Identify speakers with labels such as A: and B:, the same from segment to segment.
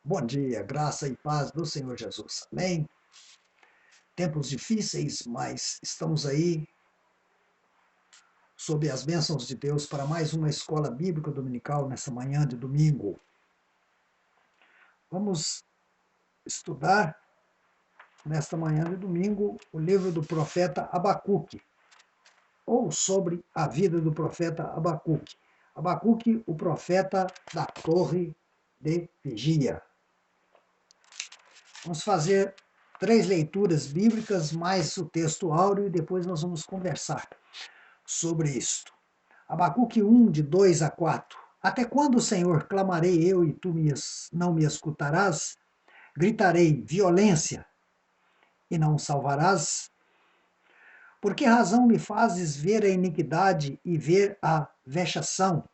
A: Bom dia, graça e paz do Senhor Jesus. Amém? Tempos difíceis, mas estamos aí sob as bênçãos de Deus para mais uma escola bíblica dominical nessa manhã de domingo. Vamos estudar nesta manhã de domingo o livro do profeta Abacuque, ou sobre a vida do profeta Abacuque. Abacuque, o profeta da torre de vigia. Vamos fazer 3 leituras bíblicas, mais o texto áureo, e depois nós vamos conversar sobre isto. Abacuque 1, de 2 a 4. Até quando, Senhor, clamarei eu e tu não me escutarás? Gritarei violência e não salvarás? Por que razão me fazes ver a iniquidade e ver a vexação?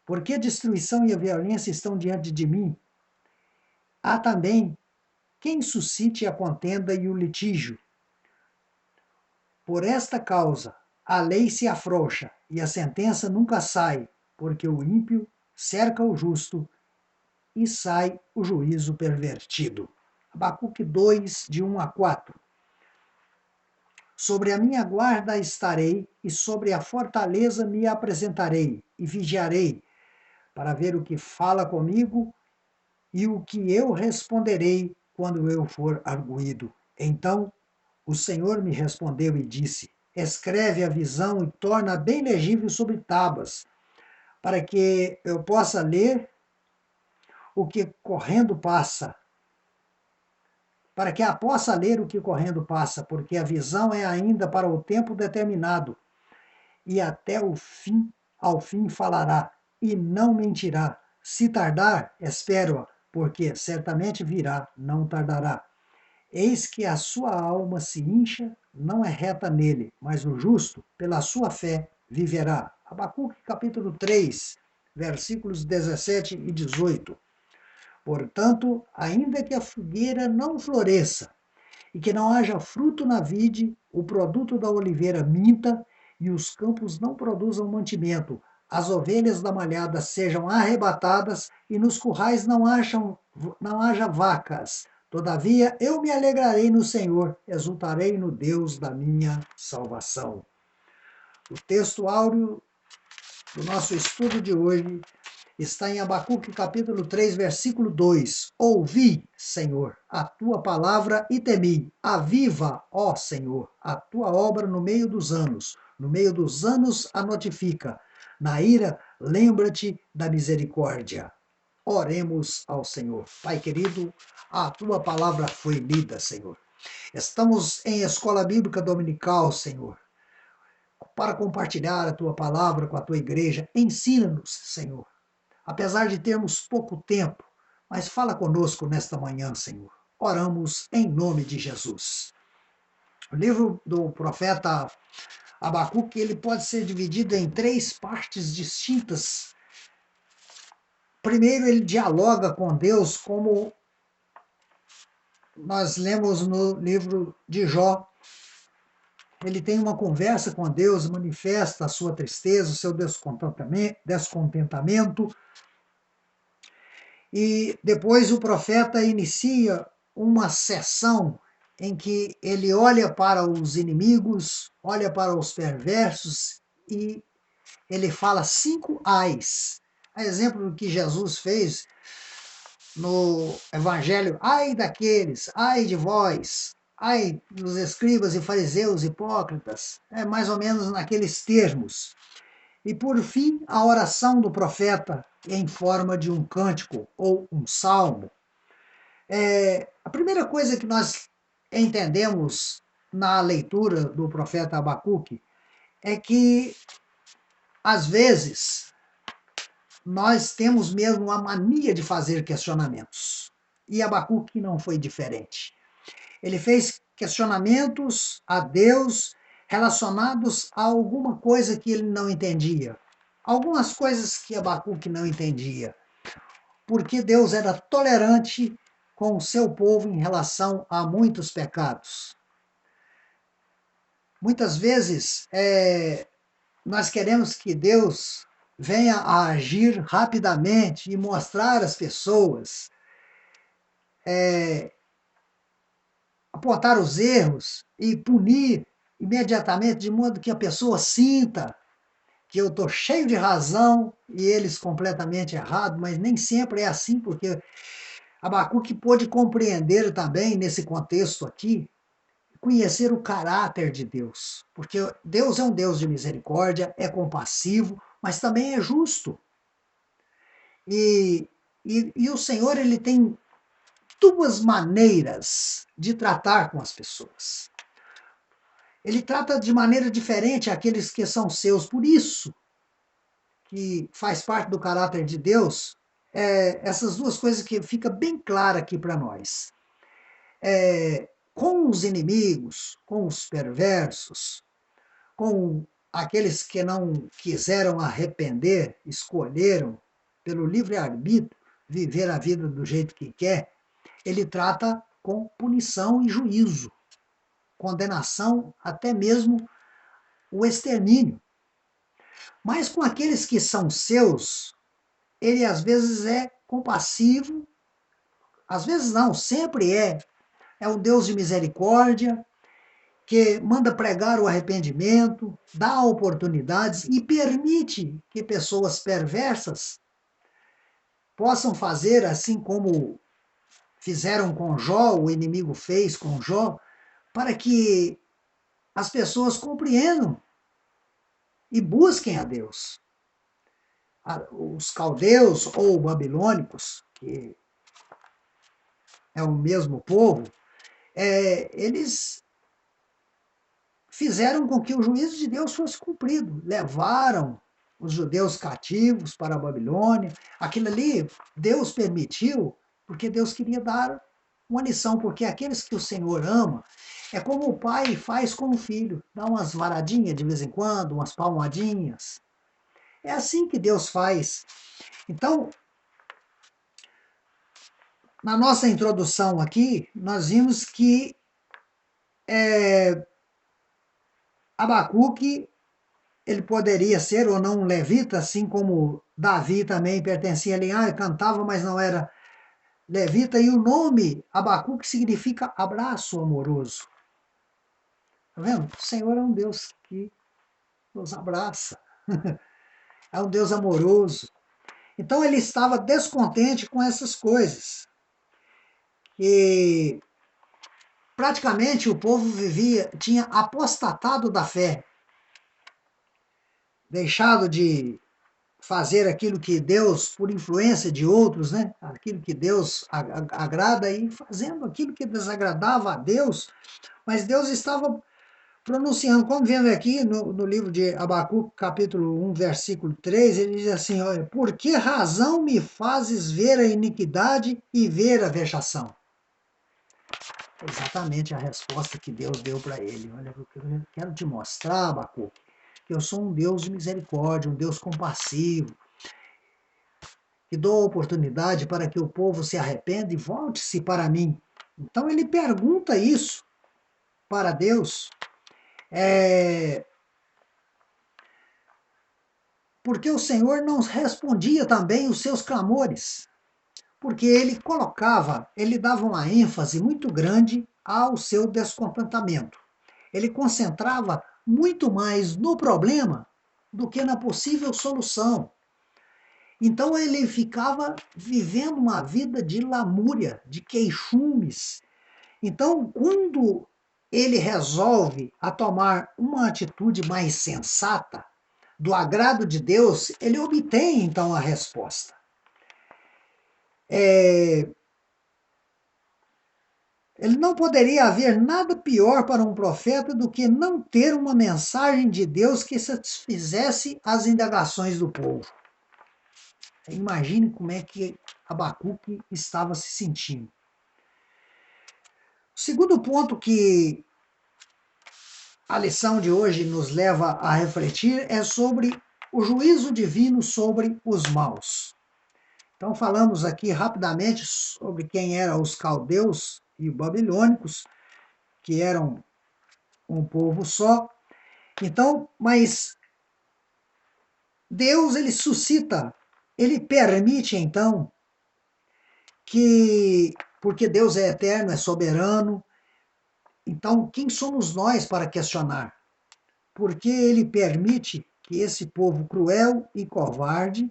A: Por que a destruição e a violência estão diante de mim? Há também quem suscite a contenda e o litígio. Por esta causa, a lei se afrouxa e a sentença nunca sai, porque o ímpio cerca o justo e sai o juízo pervertido. Abacuque 2, de 1 a 4. Sobre a minha guarda estarei, e sobre a fortaleza me apresentarei, e vigiarei, para ver o que fala comigo e o que eu responderei quando eu for arguído. Então o Senhor me respondeu e disse: escreve a visão e torna bem legível sobre tábuas, para que eu possa ler o que correndo passa, para que a possa ler o que correndo passa, porque a visão é ainda para o tempo determinado, e até o fim, ao fim falará, e não mentirá. Se tardar, espero-a, porque certamente virá, não tardará. Eis que a sua alma se incha, não é reta nele, mas o justo, pela sua fé, viverá. Abacuque capítulo 3, versículos 17 e 18. Portanto, ainda que a figueira não floresça, e que não haja fruto na vide, o produto da oliveira minta, e os campos não produzam mantimento, as ovelhas da malhada sejam arrebatadas, e nos currais não haja vacas. Todavia eu me alegrarei no Senhor, exultarei no Deus da minha salvação. O texto áureo do nosso estudo de hoje está em Abacuque capítulo 3, versículo 2. Ouvi, Senhor, a tua palavra e temi. Aviva, ó Senhor, a tua obra no meio dos anos. No meio dos anos a notifica. Na ira, lembra-te da misericórdia. Oremos ao Senhor. Pai querido, a tua palavra foi lida, Senhor. Estamos em escola bíblica dominical, Senhor, para compartilhar a tua palavra com a tua igreja. Ensina-nos, Senhor, apesar de termos pouco tempo, mas fala conosco nesta manhã, Senhor. Oramos em nome de Jesus. O livro do profeta Abacuque, ele pode ser dividido em 3 partes distintas. Primeiro, ele dialoga com Deus, como nós lemos no livro de Jó. Ele tem uma conversa com Deus, manifesta a sua tristeza, o seu descontentamento. E depois o profeta inicia uma sessão em que ele olha para os inimigos, olha para os perversos e ele fala 5 ais. A exemplo do que Jesus fez no Evangelho: ai daqueles, ai de vós, ai dos escribas e fariseus hipócritas. É mais ou menos naqueles termos. E por fim, a oração do profeta em forma de um cântico ou um salmo. A primeira coisa que nós entendemos na leitura do profeta Abacuque é que, às vezes, nós temos mesmo a mania de fazer questionamentos. E Abacuque não foi diferente. Ele fez questionamentos a Deus relacionados a alguma coisa que ele não entendia. Algumas coisas que Abacuque não entendia. Porque Deus era tolerante com o seu povo em relação a muitos pecados. Muitas vezes nós queremos que Deus venha a agir rapidamente e mostrar às pessoas apontar os erros e punir imediatamente, de modo que a pessoa sinta que eu estou cheio de razão e eles completamente errados, mas nem sempre é assim, porque Abacuque pôde compreender também, nesse contexto aqui, conhecer o caráter de Deus, porque Deus é um Deus de misericórdia, é compassivo, mas também é justo. E o Senhor, ele tem duas maneiras de tratar com as pessoas. Ele trata de maneira diferente aqueles que são seus, por isso que faz parte do caráter de Deus, essas duas coisas que fica bem clara aqui para nós. Com os inimigos, com os perversos, com aqueles que não quiseram arrepender, escolheram pelo livre-arbítrio viver a vida do jeito que quer, ele trata com punição e juízo, condenação, até mesmo o extermínio. Mas com aqueles que são seus, ele às vezes é compassivo, às vezes não, sempre é. É um Deus de misericórdia, que manda pregar o arrependimento, dá oportunidades e permite que pessoas perversas possam fazer assim como fizeram com Jó, o inimigo fez com Jó, para que as pessoas compreendam e busquem a Deus. Os caldeus ou babilônicos, que é o mesmo povo, eles fizeram com que o juízo de Deus fosse cumprido. Levaram os judeus cativos para a Babilônia. Aquilo ali Deus permitiu, porque Deus queria dar uma lição, porque aqueles que o Senhor ama, é como o pai faz com o filho, dá umas varadinhas de vez em quando, umas palmadinhas. É assim que Deus faz. Então, na nossa introdução aqui, nós vimos que Abacuque, ele poderia ser ou não um levita, assim como Davi também pertencia à linhagem, cantava, mas não era levita, e o nome Abacuque significa abraço amoroso. Tá vendo? O Senhor é um Deus que nos abraça, é um Deus amoroso. Então ele estava descontente com essas coisas. E praticamente o povo tinha apostatado da fé, deixado de fazer aquilo que Deus, por influência de outros, né? Aquilo que Deus agrada e fazendo aquilo que desagradava a Deus, mas Deus estava pronunciando, como vemos aqui no livro de Abacuque, capítulo 1, versículo 3, ele diz assim, olha, por que razão me fazes ver a iniquidade e ver a vexação? Exatamente a resposta que Deus deu para ele. Olha, eu quero te mostrar, Abacuque, que eu sou um Deus de misericórdia, um Deus compassivo, que dou oportunidade para que o povo se arrependa e volte-se para mim. Então ele pergunta isso para Deus, porque o Senhor não respondia também os seus clamores, porque ele dava uma ênfase muito grande ao seu descontentamento. Ele concentrava muito mais no problema do que na possível solução. Então ele ficava vivendo uma vida de lamúria, de queixumes. Então, quando ele resolve a tomar uma atitude mais sensata, do agrado de Deus, ele obtém então a resposta. Ele não poderia haver nada pior para um profeta do que não ter uma mensagem de Deus que satisfizesse as indagações do povo. Imagine como é que Abacuque estava se sentindo. O segundo ponto que a lição de hoje nos leva a refletir é sobre o juízo divino sobre os maus. Então falamos aqui rapidamente sobre quem eram os caldeus e os babilônicos, que eram um povo só. Então, mas Deus, ele suscita, ele permite então que porque Deus é eterno, é soberano. Então, quem somos nós para questionar? Por que ele permite que esse povo cruel e covarde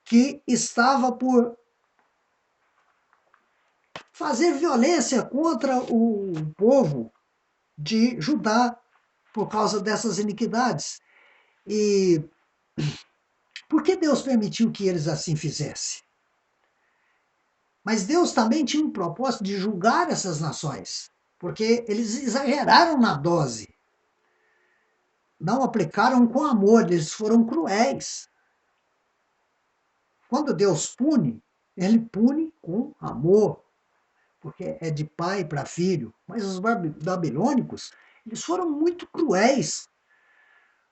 A: que estava por fazer violência contra o povo de Judá por causa dessas iniquidades? E por que Deus permitiu que eles assim fizessem? Mas Deus também tinha um propósito de julgar essas nações, porque eles exageraram na dose. Não aplicaram com amor, eles foram cruéis. Quando Deus pune, ele pune com amor, porque é de pai para filho. Mas os babilônicos, eles foram muito cruéis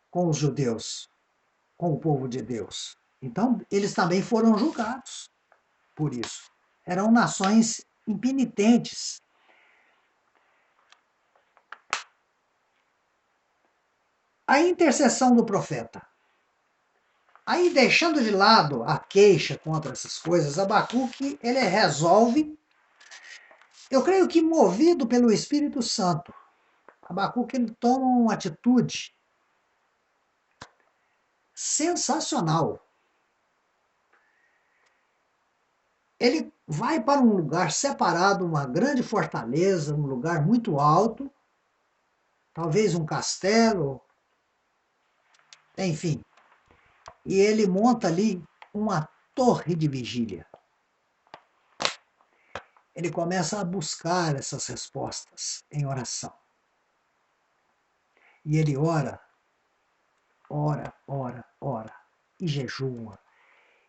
A: com os judeus, com o povo de Deus. Então, eles também foram julgados por isso. Eram nações impenitentes. A intercessão do profeta. Aí, deixando de lado a queixa contra essas coisas, Abacuque, ele resolve, eu creio que movido pelo Espírito Santo, Abacuque ele toma uma atitude sensacional. Ele vai para um lugar separado, uma grande fortaleza, um lugar muito alto, talvez um castelo, enfim. E ele monta ali uma torre de vigília. Ele começa a buscar essas respostas em oração. E ele ora, ora, e jejua.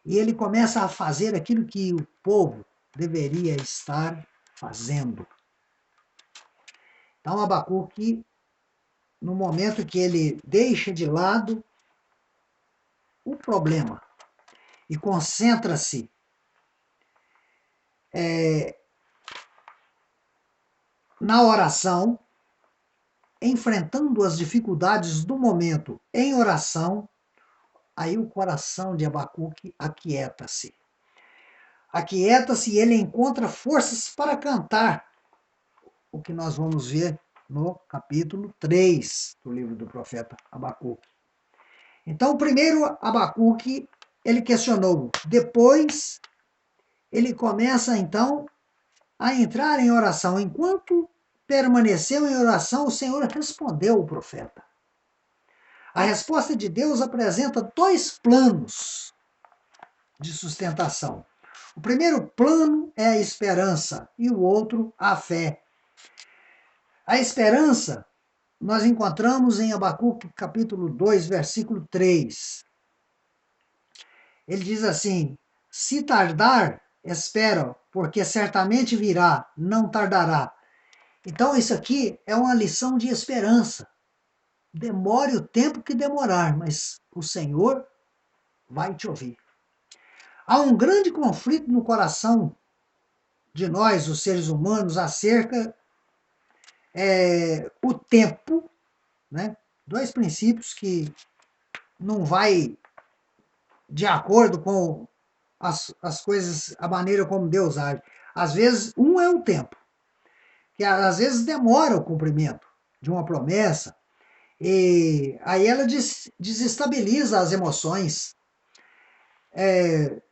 A: E ele começa a fazer aquilo que o povo deveria estar fazendo. Então, Abacuque, no momento que ele deixa de lado o problema e concentra-se na oração, enfrentando as dificuldades do momento em oração, aí o coração de Abacuque aquieta-se. Aquieta-se e ele encontra forças para cantar, o que nós vamos ver no capítulo 3 do livro do profeta Abacuque. Então, primeiro Abacuque, ele questionou, depois ele começa então a entrar em oração. Enquanto permaneceu em oração, o Senhor respondeu o profeta. A resposta de Deus apresenta dois planos de sustentação. O primeiro plano é a esperança e o outro a fé. A esperança nós encontramos em Abacuque capítulo 2, versículo 3. Ele diz assim, se tardar, espera, porque certamente virá, não tardará. Então isso aqui é uma lição de esperança. Demore o tempo que demorar, mas o Senhor vai te ouvir. Há um grande conflito no coração de nós, os seres humanos, acerca o tempo, né? Dois princípios que não vai de acordo com as coisas, a maneira como Deus age. Às vezes, um é o tempo, que às vezes demora o cumprimento de uma promessa, e aí ela desestabiliza as emoções.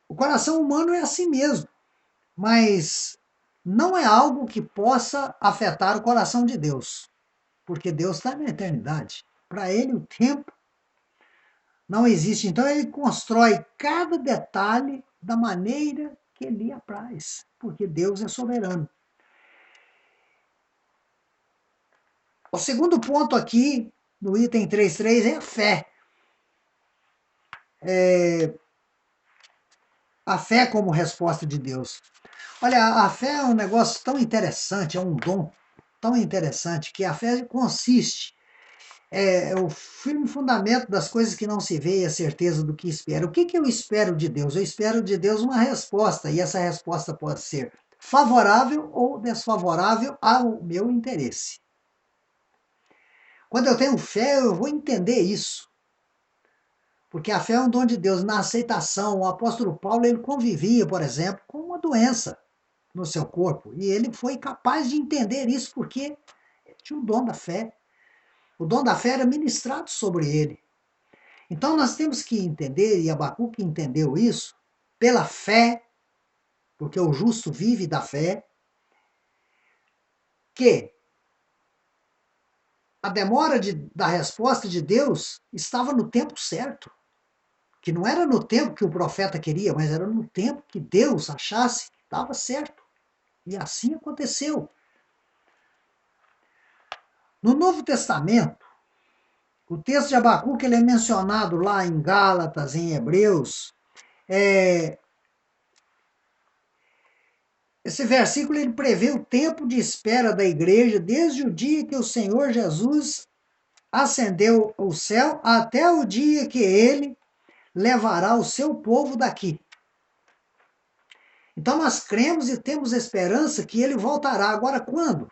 A: O coração humano é assim mesmo, mas não é algo que possa afetar o coração de Deus, porque Deus está na eternidade. Para ele, o tempo não existe. Então, ele constrói cada detalhe da maneira que lhe apraz, porque Deus é soberano. O segundo ponto aqui, no item 3.3, é a fé. A fé como resposta de Deus. Olha, a fé é um negócio tão interessante, é um dom tão interessante, que a fé consiste é o firme fundamento das coisas que não se vê e a certeza do que espera. O que eu espero de Deus? Eu espero de Deus uma resposta, e essa resposta pode ser favorável ou desfavorável ao meu interesse. Quando eu tenho fé, eu vou entender isso. Porque a fé é um dom de Deus. Na aceitação, o apóstolo Paulo ele convivia, por exemplo, com uma doença no seu corpo. E ele foi capaz de entender isso porque tinha o dom da fé. O dom da fé era ministrado sobre ele. Então nós temos que entender, e Abacuque entendeu isso, pela fé, porque o justo vive da fé, que a demora da resposta de Deus estava no tempo certo. Que não era no tempo que o profeta queria, mas era no tempo que Deus achasse que estava certo. E assim aconteceu. No Novo Testamento, o texto de Abacuque ele é mencionado lá em Gálatas, em Hebreus. Esse versículo ele prevê o tempo de espera da igreja desde o dia que o Senhor Jesus ascendeu ao céu até o dia que ele levará o seu povo daqui. Então nós cremos e temos esperança que ele voltará. Agora, quando?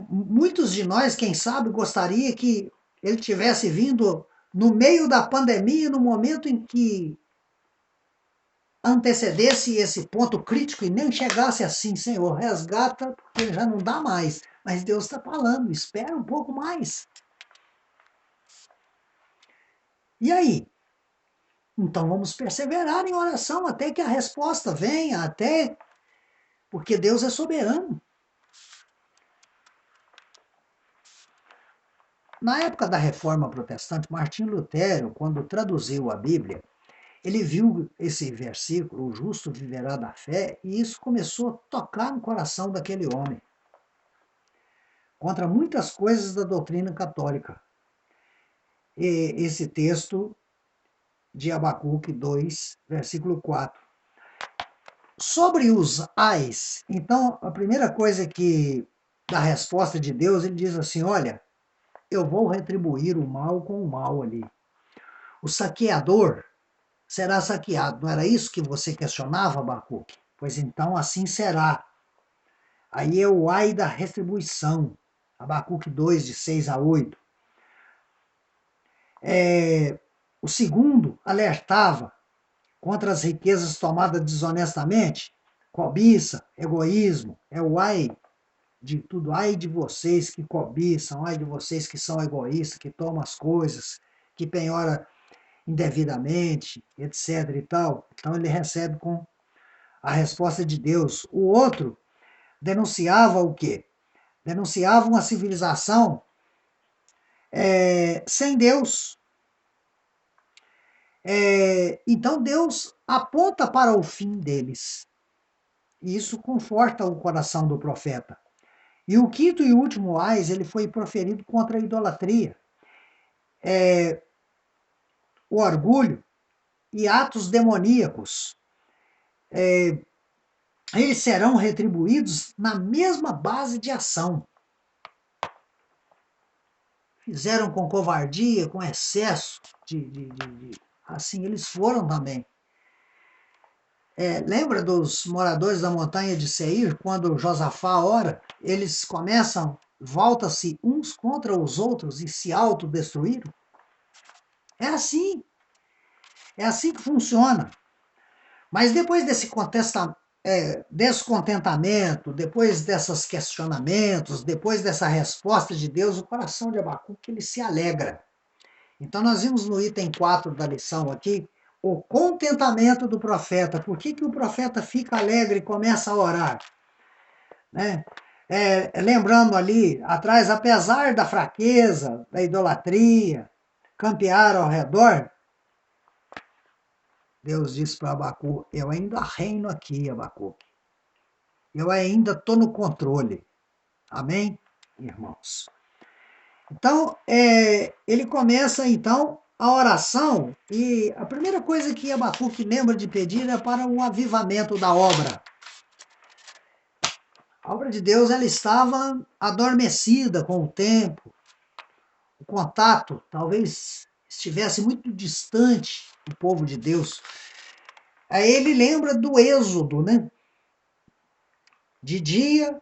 A: Muitos de nós, quem sabe, gostaria que ele tivesse vindo no meio da pandemia, no momento em que antecedesse esse ponto crítico e nem chegasse assim, Senhor, resgata, porque já não dá mais. Mas Deus está falando, espera um pouco mais. E aí? Então vamos perseverar em oração até que a resposta venha, até porque Deus é soberano. Na época da Reforma Protestante, Martinho Lutero, quando traduziu a Bíblia, ele viu esse versículo, o justo viverá da fé, e isso começou a tocar no coração daquele homem, contra muitas coisas da doutrina católica. E esse texto de Abacuque 2, versículo 4. Sobre os ais, então, a primeira coisa que, da resposta de Deus, ele diz assim, olha, eu vou retribuir o mal com o mal ali. O saqueador será saqueado. Não era isso que você questionava, Abacuque? Pois então assim será. Aí é o ai da retribuição. Abacuque 2, de 6 a 8. O segundo alertava contra as riquezas tomadas desonestamente, cobiça, egoísmo, é o ai de tudo, ai de vocês que cobiçam, ai de vocês que são egoístas, que tomam as coisas, que penhora indevidamente, etc e tal. Então ele recebe com a resposta de Deus. O outro denunciava o quê? Denunciava uma civilização sem Deus. Então Deus aponta para o fim deles. E isso conforta o coração do profeta. E o quinto e último ais, ele foi proferido contra a idolatria, o orgulho e atos demoníacos. Eles serão retribuídos na mesma base de ação. Fizeram com covardia, com excesso assim eles foram também. Lembra dos moradores da montanha de Seir, quando Josafá ora, eles começam, voltam-se uns contra os outros e se autodestruíram? É assim que funciona. Mas depois desse descontentamento, depois desses questionamentos, depois dessa resposta de Deus, o coração de Abacuque ele se alegra. Então nós vimos no item 4 da lição aqui, o contentamento do profeta. Por que o profeta fica alegre e começa a orar? Né? Lembrando ali atrás, apesar da fraqueza, da idolatria, campear ao redor, Deus disse para Abacuque, eu ainda reino aqui, Abacuque. Eu ainda estou no controle. Amém, irmãos? Então, ele começa, então, a oração, e a primeira coisa que Abacuque lembra de pedir é para um avivamento da obra. A obra de Deus ela estava adormecida com o tempo, o contato talvez estivesse muito distante do povo de Deus. Aí ele lembra do êxodo, né? De dia,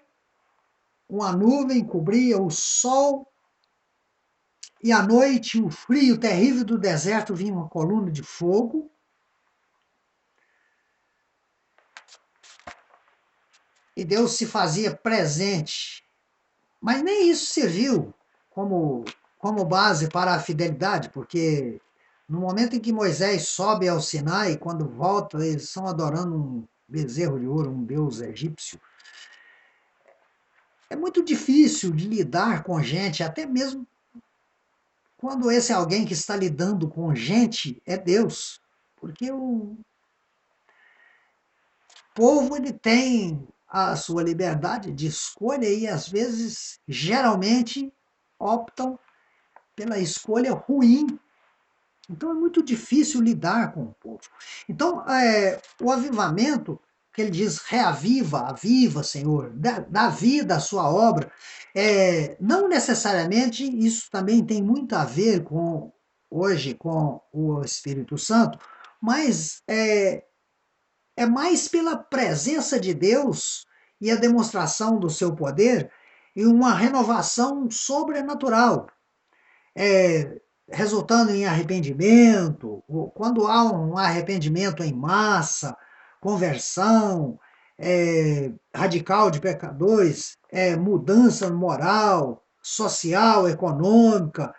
A: uma nuvem cobria o sol e à noite, o frio terrível do deserto, vinha uma coluna de fogo. E Deus se fazia presente. Mas nem isso serviu como, como base para a fidelidade, porque no momento em que Moisés sobe ao Sinai, quando volta, eles estão adorando um bezerro de ouro, um deus egípcio. É muito difícil de lidar com gente, até mesmo quando esse alguém que está lidando com gente é Deus. Porque o povo ele tem a sua liberdade de escolha e às vezes, geralmente, optam pela escolha ruim. Então é muito difícil lidar com o povo. Então, o avivamento, que ele diz, reaviva, aviva, Senhor, dá vida à sua obra, não necessariamente isso também tem muito a ver com, hoje, com o Espírito Santo, mas é mais pela presença de Deus e a demonstração do seu poder e uma renovação sobrenatural, resultando em arrependimento, quando há um arrependimento em massa, conversão radical de pecadores, mudança moral, social, econômica,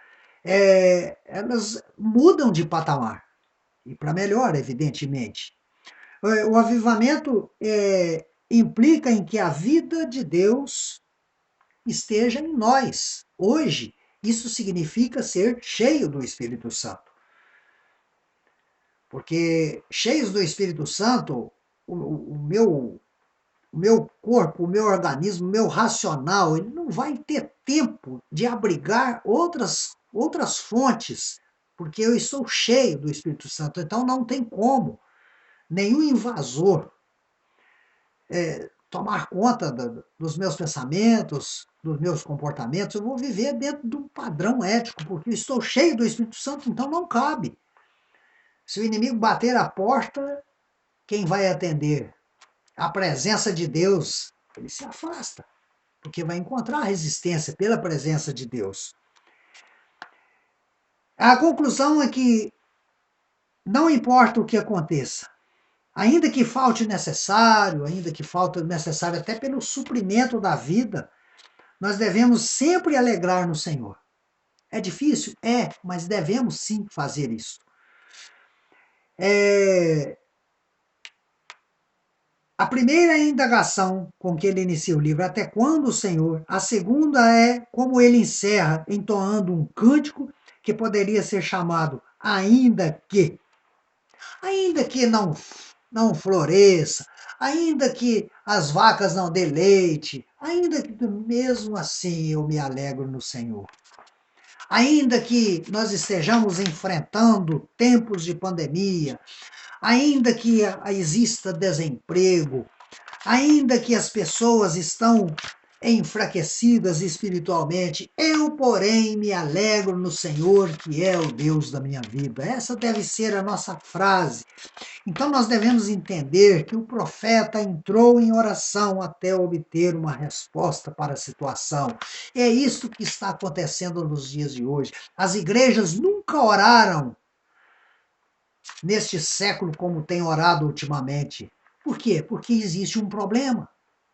A: elas mudam de patamar, e para melhor, evidentemente. O avivamento implica em que a vida de Deus esteja em nós. Hoje, isso significa ser cheio do Espírito Santo. Porque cheios do Espírito Santo, o meu corpo, o meu organismo, o meu racional, ele não vai ter tempo de abrigar outras fontes, porque eu estou cheio do Espírito Santo. Então não tem como nenhum invasor tomar conta dos meus pensamentos, dos meus comportamentos. Eu vou viver dentro de um padrão ético, porque eu estou cheio do Espírito Santo, então não cabe. Se o inimigo bater a porta, quem vai atender? A presença de Deus, ele se afasta, porque vai encontrar resistência pela presença de Deus. A conclusão é que não importa o que aconteça, ainda que falte necessário, ainda que falte necessário até pelo suprimento da vida, nós devemos sempre alegrar no Senhor. É difícil? Mas devemos sim fazer isso. A primeira é a indagação com que ele inicia o livro, até quando o Senhor? A segunda é como ele encerra, entoando um cântico que poderia ser chamado ainda que. Ainda que não floresça, ainda que as vacas não dê leite, ainda que mesmo assim eu me alegro no Senhor. Ainda que nós estejamos enfrentando tempos de pandemia, ainda que exista desemprego, ainda que as pessoas estão enfraquecidas espiritualmente, eu, porém, me alegro no Senhor, que é o Deus da minha vida. Essa deve ser a nossa frase. Então nós devemos entender que o profeta entrou em oração até obter uma resposta para a situação. É isso que está acontecendo nos dias de hoje. As igrejas nunca oraram neste século como têm orado ultimamente. Por quê? Porque existe um problema.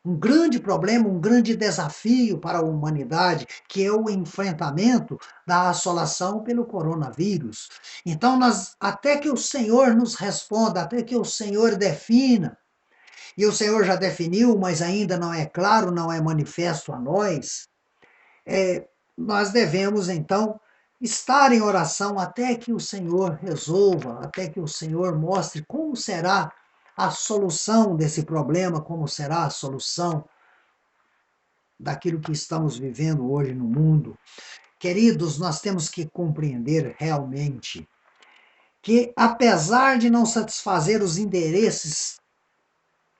A: Um grande desafio para a humanidade, que é o enfrentamento da assolação pelo coronavírus. Então, até que o Senhor nos responda, até que o Senhor defina, e o Senhor já definiu, mas ainda não é claro, não é manifesto a nós, nós devemos, então, estar em oração até que o Senhor resolva, até que o Senhor mostre como será a solução desse problema, como será a solução daquilo que estamos vivendo hoje no mundo. Queridos, nós temos que compreender realmente que, apesar de não satisfazer os interesses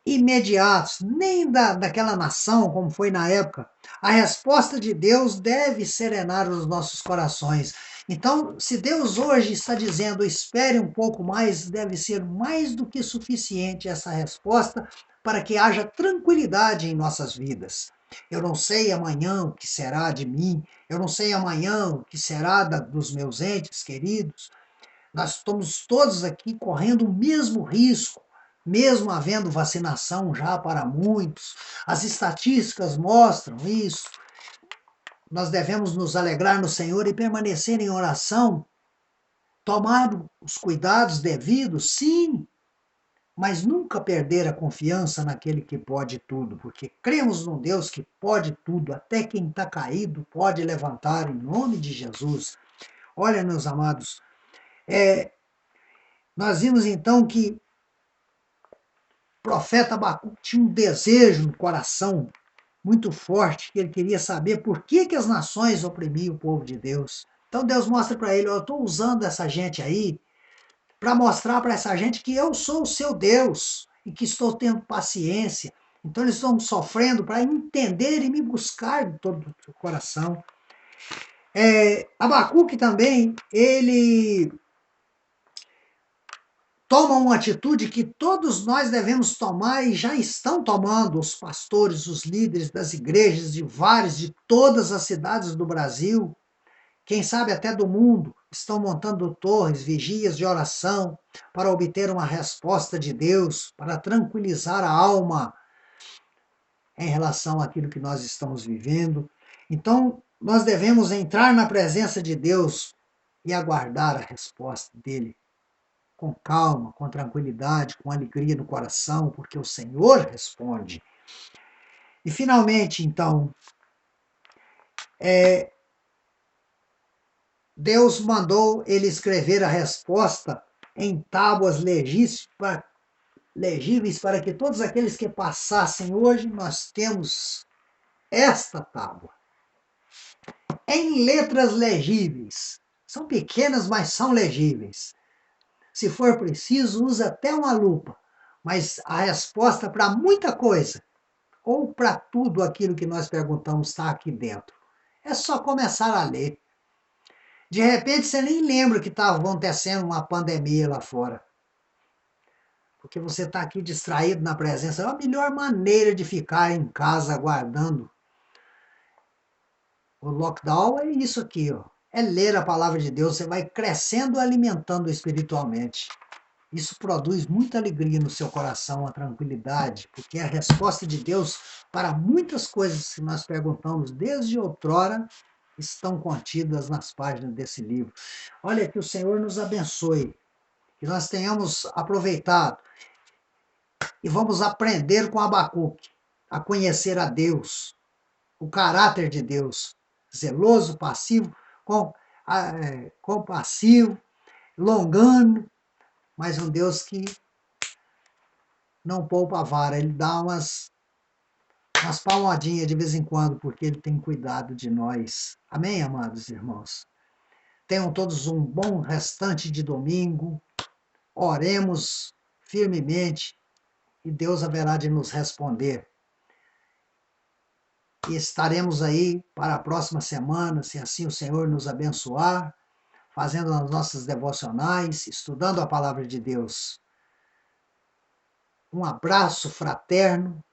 A: imediatos, nem daquela nação, como foi na época, a resposta de Deus deve serenar os nossos corações. Então, se Deus hoje está dizendo, espere um pouco mais, deve ser mais do que suficiente essa resposta para que haja tranquilidade em nossas vidas. Eu não sei amanhã o que será de mim, eu não sei amanhã o que será dos meus entes queridos. Nós estamos todos aqui correndo o mesmo risco, mesmo havendo vacinação já para muitos. As estatísticas mostram isso. Nós devemos nos alegrar no Senhor e permanecer em oração, tomar os cuidados devidos, sim, mas nunca perder a confiança naquele que pode tudo, porque cremos num Deus que pode tudo, até quem está caído pode levantar em nome de Jesus. Olha, meus amados, nós vimos então que o profeta Abacuque tinha um desejo no coração muito forte, que ele queria saber por que as nações oprimiam o povo de Deus. Então Deus mostra para ele, eu estou usando essa gente aí para mostrar para essa gente que eu sou o seu Deus e que estou tendo paciência. Então eles estão sofrendo para entender e me buscar de todo o coração. Abacuque também, ele toma uma atitude que todos nós devemos tomar e já estão tomando, os pastores, os líderes das igrejas de todas as cidades do Brasil, quem sabe até do mundo, estão montando torres, vigias de oração para obter uma resposta de Deus, para tranquilizar a alma em relação àquilo que nós estamos vivendo. Então, nós devemos entrar na presença de Deus e aguardar a resposta dele com calma, com tranquilidade, com alegria no coração, porque o Senhor responde. E finalmente, então, Deus mandou ele escrever a resposta em tábuas legíveis para que todos aqueles que passassem hoje, nós temos esta tábua. Em letras legíveis. São pequenas, mas são legíveis. Se for preciso, use até uma lupa. Mas a resposta para muita coisa, ou para tudo aquilo que nós perguntamos, está aqui dentro. É só começar a ler. De repente, você nem lembra que estava acontecendo uma pandemia lá fora. Porque você está aqui distraído na presença. É a melhor maneira de ficar em casa aguardando. O lockdown é isso aqui, ó. É ler a palavra de Deus. Você vai crescendo, alimentando espiritualmente. Isso produz muita alegria no seu coração, a tranquilidade, porque a resposta de Deus para muitas coisas que nós perguntamos desde outrora estão contidas nas páginas desse livro. Olha, que o Senhor nos abençoe, que nós tenhamos aproveitado e vamos aprender com Abacuque a conhecer a Deus, o caráter de Deus, zeloso, passivo, compassivo, longano, mas um Deus que não poupa a vara, ele dá umas palmadinhas de vez em quando, porque ele tem cuidado de nós. Amém, amados irmãos? Tenham todos um bom restante de domingo, oremos firmemente e Deus haverá de nos responder. E estaremos aí para a próxima semana, se assim o Senhor nos abençoar, fazendo as nossas devocionais, estudando a palavra de Deus. Um abraço fraterno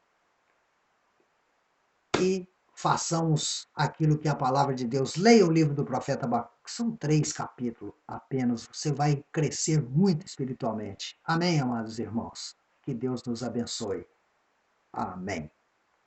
A: e façamos aquilo que a palavra de Deus. Leia o livro do profeta Abacuque, são 3 capítulos apenas, você vai crescer muito espiritualmente. Amém, amados irmãos? Que Deus nos abençoe. Amém.